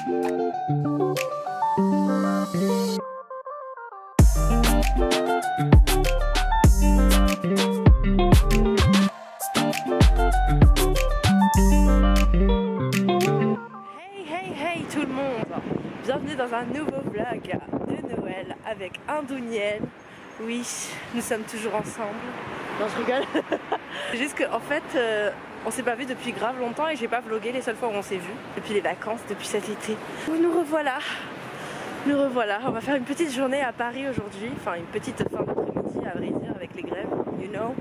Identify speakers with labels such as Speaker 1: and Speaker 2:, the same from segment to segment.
Speaker 1: Hey tout le monde, bienvenue dans un nouveau vlog de Noël avec Indouniel. Oui, nous sommes toujours ensemble. Non, je rigole. Juste qu'en fait, on s'est pas vu depuis grave longtemps et j'ai pas vlogué les seules fois où on s'est vu depuis les vacances, depuis cet été. Nous revoilà. Nous revoilà. On va faire une petite journée à Paris aujourd'hui, enfin une petite fin d'après-midi à vrai dire avec les grèves, you know.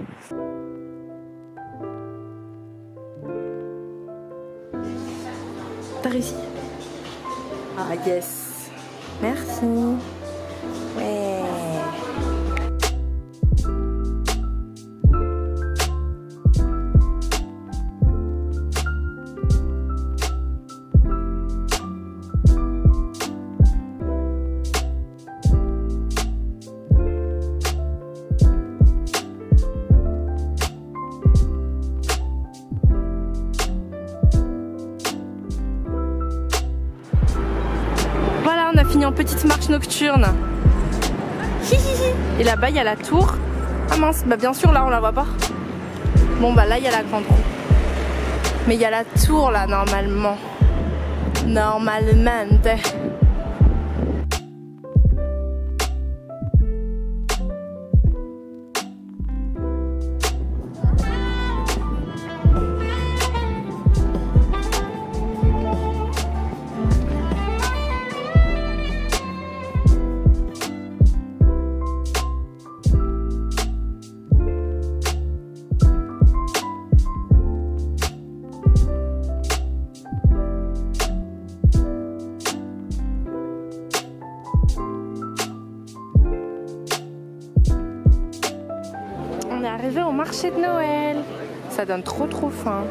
Speaker 1: T'as réussi? Ah yes. Merci. Ouais. On a fini en petite marche nocturne. Et là-bas il y a la tour. Ah mince, bah bien sûr là on la voit pas. Bon bah là il y a la grande roue. Mais il y a la tour là normalement. Normalement. On est arrivé au marché de Noël. Ça donne trop faim.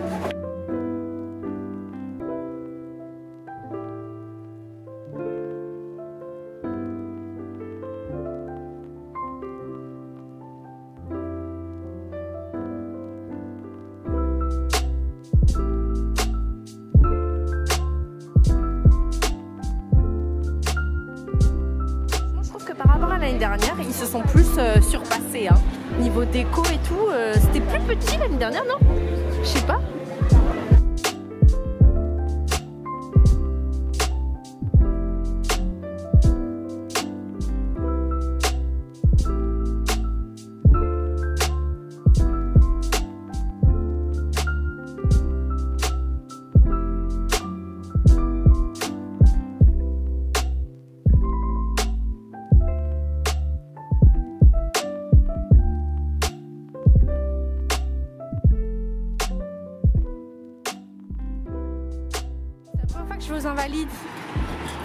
Speaker 1: Je trouve que par rapport à l'année dernière, ils se sont plus surpassés. Hein. Niveau déco et tout, c'était plus petit l'année dernière, non? Je sais pas. Je vais aux Invalides,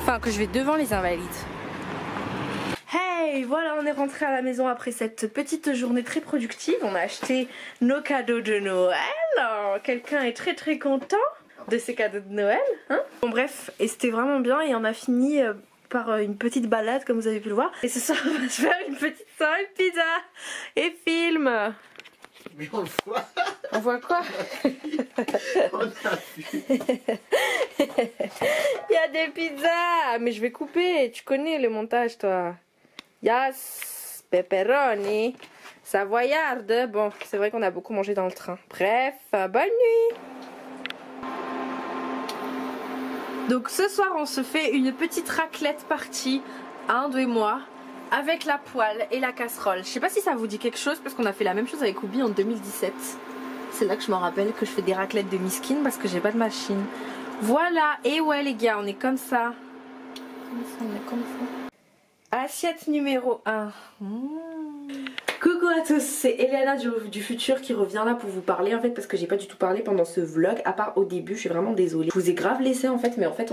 Speaker 1: enfin que je vais devant les Invalides. Hey, voilà, on est rentré à la maison après cette petite journée très productive. On a acheté nos cadeaux de Noël. Quelqu'un est très content de ses cadeaux de Noël, hein? Bon bref, et c'était vraiment bien et on a fini par une petite balade comme vous avez pu le voir. Et ce soir on va se faire une petite soirée pizza et film.
Speaker 2: Mais on le voit.
Speaker 1: On voit quoi?
Speaker 2: On a vu.
Speaker 1: Il y a des pizzas. Mais je vais couper. Tu connais le montage, toi. Yes. Pepperoni. Savoyarde. Bon, c'est vrai qu'on a beaucoup mangé dans le train. Bref, bonne nuit. Donc ce soir, on se fait une petite raclette partie. Inde et moi. Avec la poêle et la casserole. Je sais pas si ça vous dit quelque chose parce qu'on a fait la même chose avec Oubi en 2017. C'est là que je me rappelle que je fais des raclettes de miskin parce que j'ai pas de machine. Voilà, et ouais les gars, on est comme ça. On est comme ça. Assiette numéro 1. Coucou à tous, c'est Eliana du futur qui revient là pour vous parler en fait parce que j'ai pas du tout parlé pendant ce vlog à part au début, je suis vraiment désolée. Je vous ai grave laissé en fait, mais en fait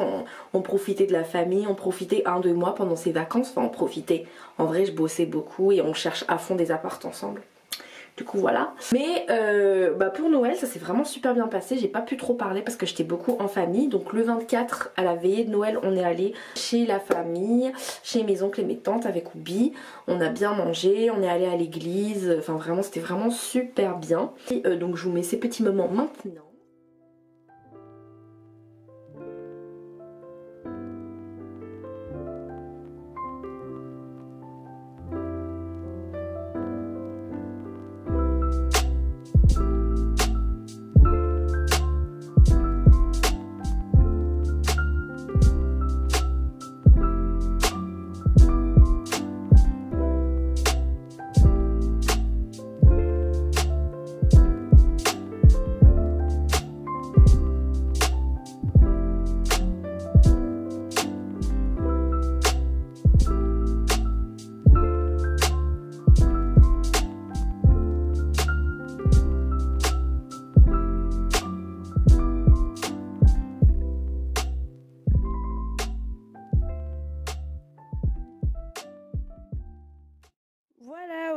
Speaker 1: on profitait de la famille, on profitait un de moi pendant ses vacances, enfin on profitait. En vrai je bossais beaucoup et on cherche à fond des apparts ensemble. Du coup voilà. Mais pour Noël ça s'est vraiment super bien passé. J'ai pas pu trop parler parce que j'étais beaucoup en famille. Donc le 24 à la veillée de Noël on est allé chez la famille, chez mes oncles et mes tantes avec Oubi. On a bien mangé, on est allé à l'église. Enfin vraiment c'était vraiment super bien. Et, donc je vous mets ces petits moments maintenant.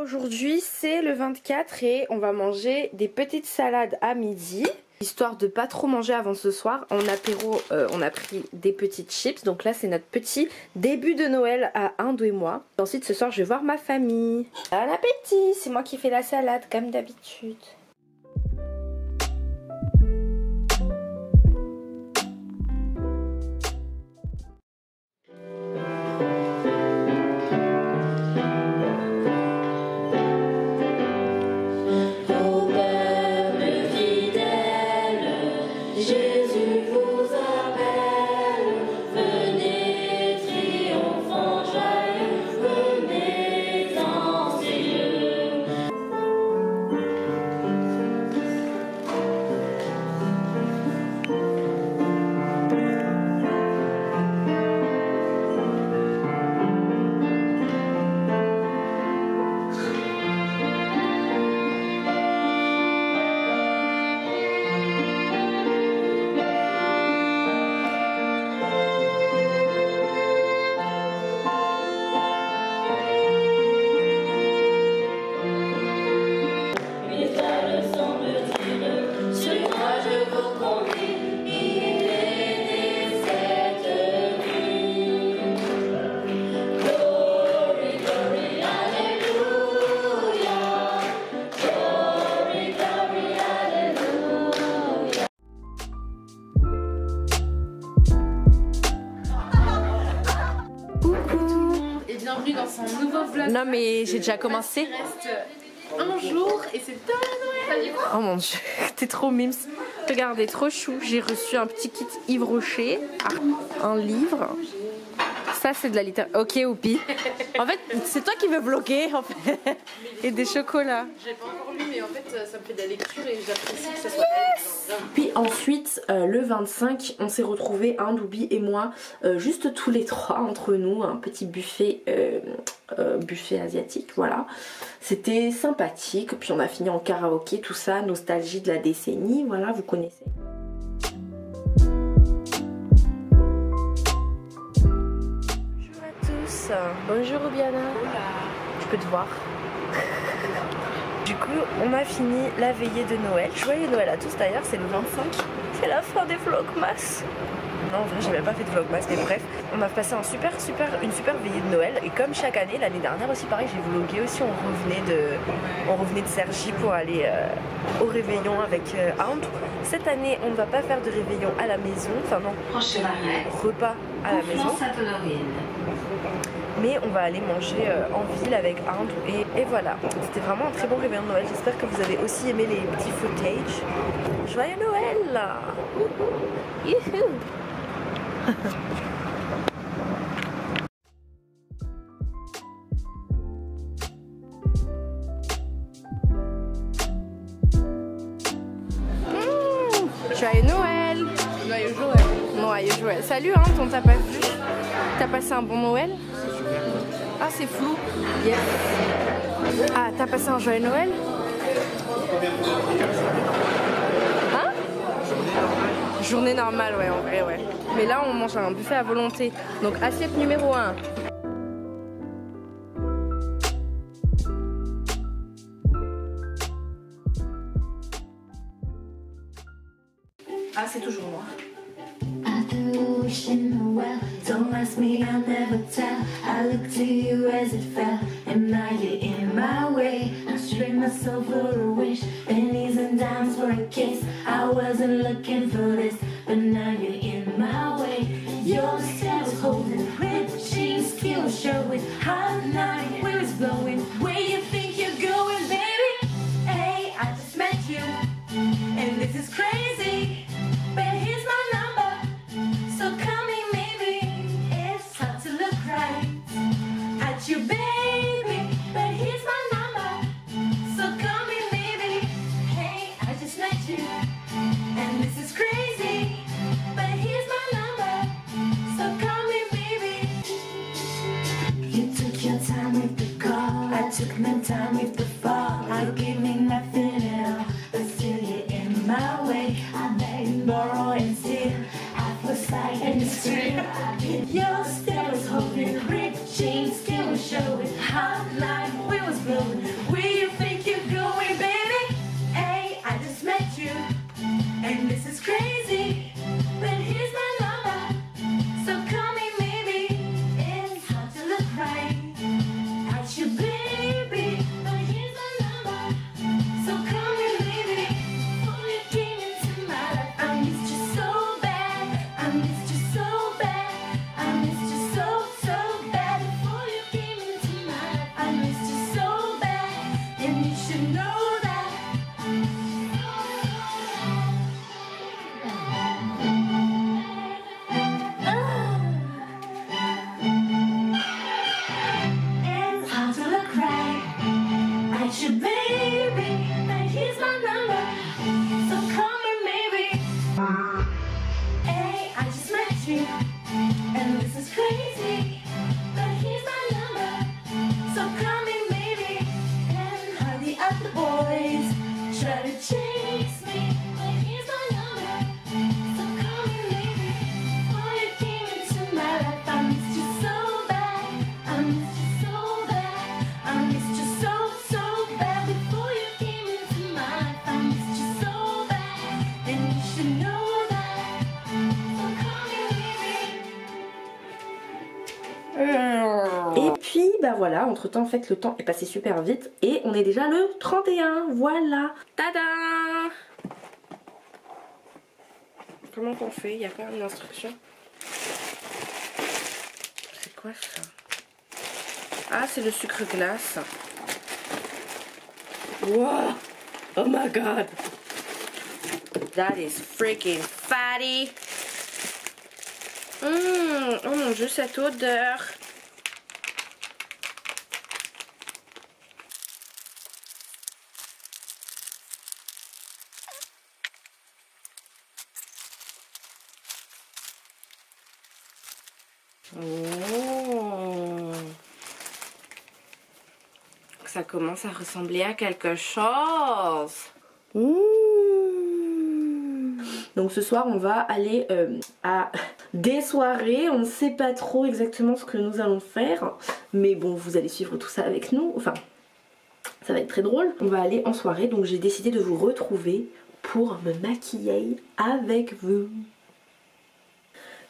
Speaker 1: Aujourd'hui c'est le 24 et on va manger des petites salades à midi. Histoire de pas trop manger avant ce soir. En apéro on a pris des petites chips. Donc là c'est notre petit début de Noël à Indou et moi. Ensuite ce soir je vais voir ma famille. Bon appétit, c'est moi qui fais la salade comme d'habitude.
Speaker 3: Bienvenue dans son nouveau vlog.
Speaker 1: Non mais j'ai déjà commencé.
Speaker 3: Il reste un jour et c'est Noël.
Speaker 1: Oh mon dieu, t'es trop mimes. Regardez, trop chou. J'ai reçu un petit kit Yves Rocher, un livre. Ça c'est de la littérature. Ok Oupi. En fait c'est toi qui veux vlogger en fait. Et des chocolats.
Speaker 3: J'ai pas encore lu mais en fait ça me fait de la lecture et j'apprécie que ça soit elle.
Speaker 1: Puis ensuite le 25 on s'est retrouvés, Indoubi et moi, juste tous les trois entre nous, un petit buffet buffet asiatique, voilà. C'était sympathique, puis on a fini en karaoké, tout ça, nostalgie de la décennie, voilà, vous connaissez. Bonjour Obiana. Je peux te voir. Du coup, on a fini la veillée de Noël. Joyeux Noël à tous d'ailleurs, c'est le 25. C'est la fin des vlogmas. Non, en vrai, j'ai même pas fait de vlogmas, mais bref. On a passé une super veillée de Noël. Et comme chaque année, l'année dernière aussi, pareil, j'ai vlogué aussi. On revenait de Cergy pour aller au réveillon avec Andrew. Cette année, on ne va pas faire de réveillon à la maison. Enfin non, repas à la maison. Mais on va aller manger en ville avec Andrew et voilà. C'était vraiment un très bon réveillon de Noël. J'espère que vous avez aussi aimé les petits footage. Joyeux Noël! Youhou! Joyeux Noël!
Speaker 3: Joyeux Joël.
Speaker 1: Joyeux Joël. Salut, hein, on t'a pas vu. T'as passé un bon Noël? Ah, c'est flou. Yes. Ah, t'as passé un joyeux Noël? Hein? Journée normale, ouais, en vrai, ouais. Mais là, on mange un buffet à volonté. Donc, assiette numéro 1. Ah, c'est toujours moi. Don't ask me, I'll never tell. I look to you as it fell, and now you're in my way. I strained myself for a wish, pennies and dimes for a kiss. I wasn't looking for this, but now you're in my way. Your step was holding, ripped jeans, still showing. Hot night, where it's blowing. Where you think you're going, baby? Hey, I just met you, and this is crazy. But here's my number, so call me maybe. It's time to look right at you, baby. But here's my number, so call me maybe. Hey, I just met you, and this is crazy. But here's my number, so call me maybe. You took your time with the call, I took my time with the fall. I gave me nothing at all, but still you're in my way. I beg and borrow and steal, half a sight and a stream. Your step was holding, ripped jeans, still was showing. Hot night, we was blowing. puis bah voilà, entre temps en fait le temps est passé super vite et on est déjà le 31, voilà. Tada! Comment qu'on fait? Il y a quand même une instruction. C'est quoi ça? Ah, c'est le sucre glace. Wow! Oh my god! That is freaking fatty! Oh mon dieu, cette odeur! Oh. Ça commence à ressembler à quelque chose. Mmh. Donc ce soir on va aller à des soirées. On ne sait pas trop exactement ce que nous allons faire, mais bon, vous allez suivre tout ça avec nous. Enfin, ça va être très drôle. On va aller en soirée, donc j'ai décidé de vous retrouver pour me maquiller avec vous.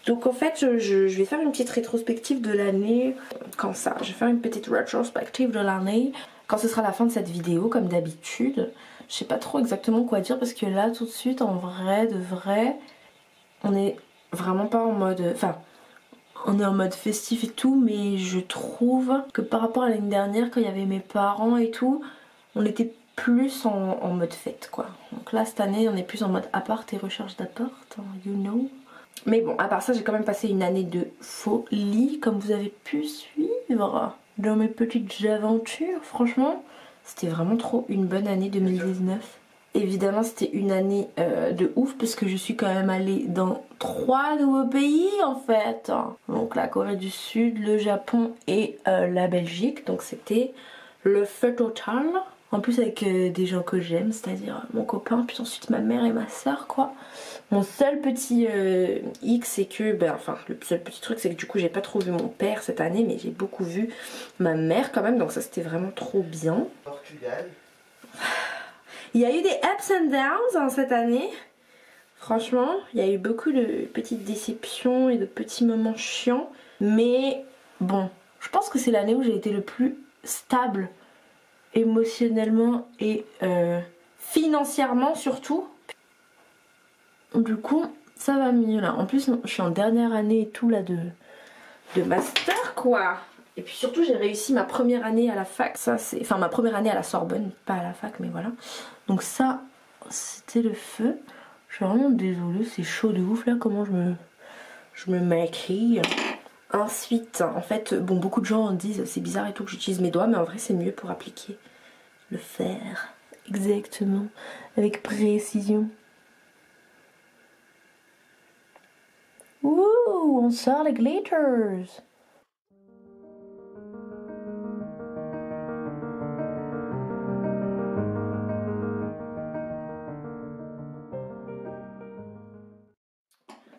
Speaker 1: Donc en fait je vais faire une petite rétrospective de l'année. Quand ça? Je vais faire une petite rétrospective de l'année quand ce sera la fin de cette vidéo comme d'habitude. Je sais pas trop exactement quoi dire parce que là tout de suite en vrai de vrai on est vraiment pas en mode... Enfin on est en mode festif et tout, mais je trouve que par rapport à l'année dernière quand il y avait mes parents et tout, on était plus en mode fête quoi. Donc là cette année on est plus en mode appart et recherche d'appart, you know. Mais bon, à part ça, j'ai quand même passé une année de folie, comme vous avez pu suivre dans mes petites aventures. Franchement, c'était vraiment trop une bonne année 2019. Évidemment, c'était une année de ouf, parce que je suis quand même allée dans 3 nouveaux pays, en fait. Donc la Corée du Sud, le Japon et la Belgique. Donc c'était le feu total. En plus avec des gens que j'aime, c'est-à-dire mon copain, puis ensuite ma mère et ma soeur, quoi. Mon seul petit hic, c'est que, enfin le seul petit truc, c'est que du coup j'ai pas trop vu mon père cette année, mais j'ai beaucoup vu ma mère quand même, donc ça c'était vraiment trop bien.
Speaker 2: Portugal.
Speaker 1: Il y a eu des ups and downs hein, cette année. Franchement, il y a eu beaucoup de petites déceptions et de petits moments chiants. Mais bon, je pense que c'est l'année où j'ai été le plus stable émotionnellement et financièrement surtout. Du coup ça va mieux là. En plus je suis en dernière année et tout là de master quoi. Et puis surtout j'ai réussi ma première année à la fac. Ça c'est... Enfin ma première année à la Sorbonne, pas à la fac mais voilà. Donc ça c'était le feu. Je suis vraiment désolée, c'est chaud de ouf là comment je me maquille. Ensuite en fait bon beaucoup de gens disent c'est bizarre et tout que j'utilise mes doigts, mais en vrai c'est mieux pour appliquer le fer. Exactement. Avec précision. Ouh, on sort les glitters.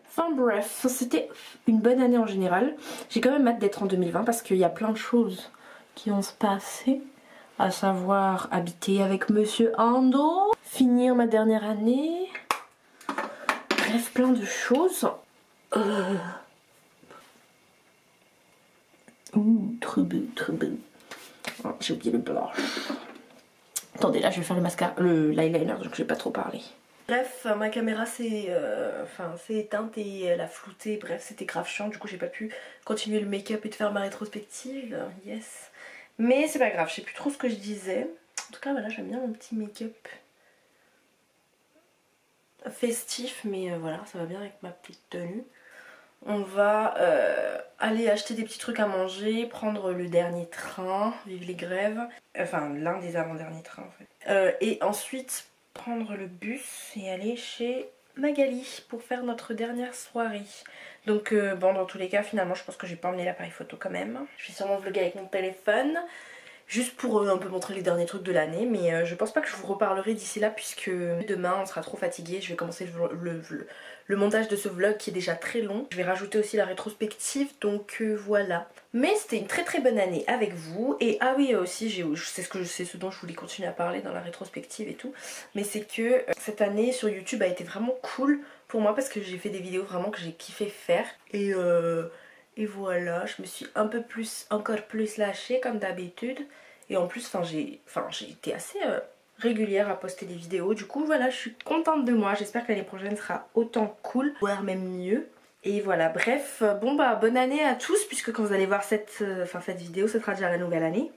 Speaker 1: Enfin bref, c'était une bonne année en général. J'ai quand même hâte d'être en 2020 parce qu'il y a plein de choses qui vont se passer. À savoir habiter avec Monsieur Ando, finir ma dernière année. Bref, plein de choses. Ouh, trop beau, trop beau. Oh, j'ai oublié le blush. Attendez, là je vais faire le mascara, l'eyeliner, donc je vais pas trop parler. Bref, ma caméra s'est éteinte et elle a flouté. Bref, c'était grave chiant. Du coup, j'ai pas pu continuer le make-up et de faire ma rétrospective. Yes. Mais c'est pas grave, je sais plus trop ce que je disais. En tout cas, voilà, j'aime bien mon petit make-up festif, mais voilà, ça va bien avec ma petite tenue. On va aller acheter des petits trucs à manger, prendre le dernier train, vive les grèves. Enfin, l'un des avant-derniers trains en fait. Et ensuite prendre le bus et aller chez Magali pour faire notre dernière soirée. Donc bon, dans tous les cas finalement je pense que j'ai pas emmené l'appareil photo quand même. Je vais sûrement vlogger avec mon téléphone, juste pour un peu montrer les derniers trucs de l'année, mais je pense pas que je vous reparlerai d'ici là puisque demain on sera trop fatigué. Je vais commencer le montage de ce vlog qui est déjà très long. Je vais rajouter aussi la rétrospective, donc voilà. Mais c'était une très très bonne année avec vous. Et ah oui aussi, c'est ce dont je voulais continuer à parler dans la rétrospective et tout. Mais c'est que cette année sur YouTube a été vraiment cool pour moi parce que j'ai fait des vidéos vraiment que j'ai kiffé faire. Et voilà, je me suis encore plus lâchée comme d'habitude. Et en plus, j'ai été assez régulière à poster des vidéos. Du coup, voilà, je suis contente de moi. J'espère que l'année prochaine sera autant cool, voire même mieux. Et voilà, bref, bon bah bonne année à tous, puisque quand vous allez voir cette vidéo, ce sera déjà la nouvelle année.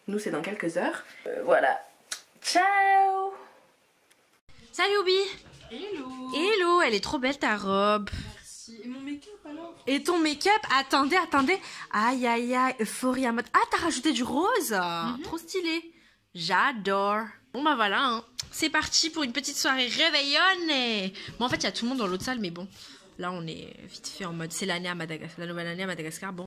Speaker 1: Nous, c'est dans quelques heures. Voilà. Ciao. Salut Obi.
Speaker 3: Hello.
Speaker 1: Hello, elle est trop belle ta robe.
Speaker 3: Merci. Et mon make-up alors?
Speaker 1: Et ton make-up, attendez. Aïe aïe aïe, euphoria mode. Ah, t'as rajouté du rose. Trop stylé. J'adore. Bon bah voilà, hein. C'est parti pour une petite soirée réveillonne. Bon, en fait, il y a tout le monde dans l'autre salle, mais bon. Là, on est vite fait en mode c'est l'année à Madagascar, la nouvelle année à Madagascar. Bon.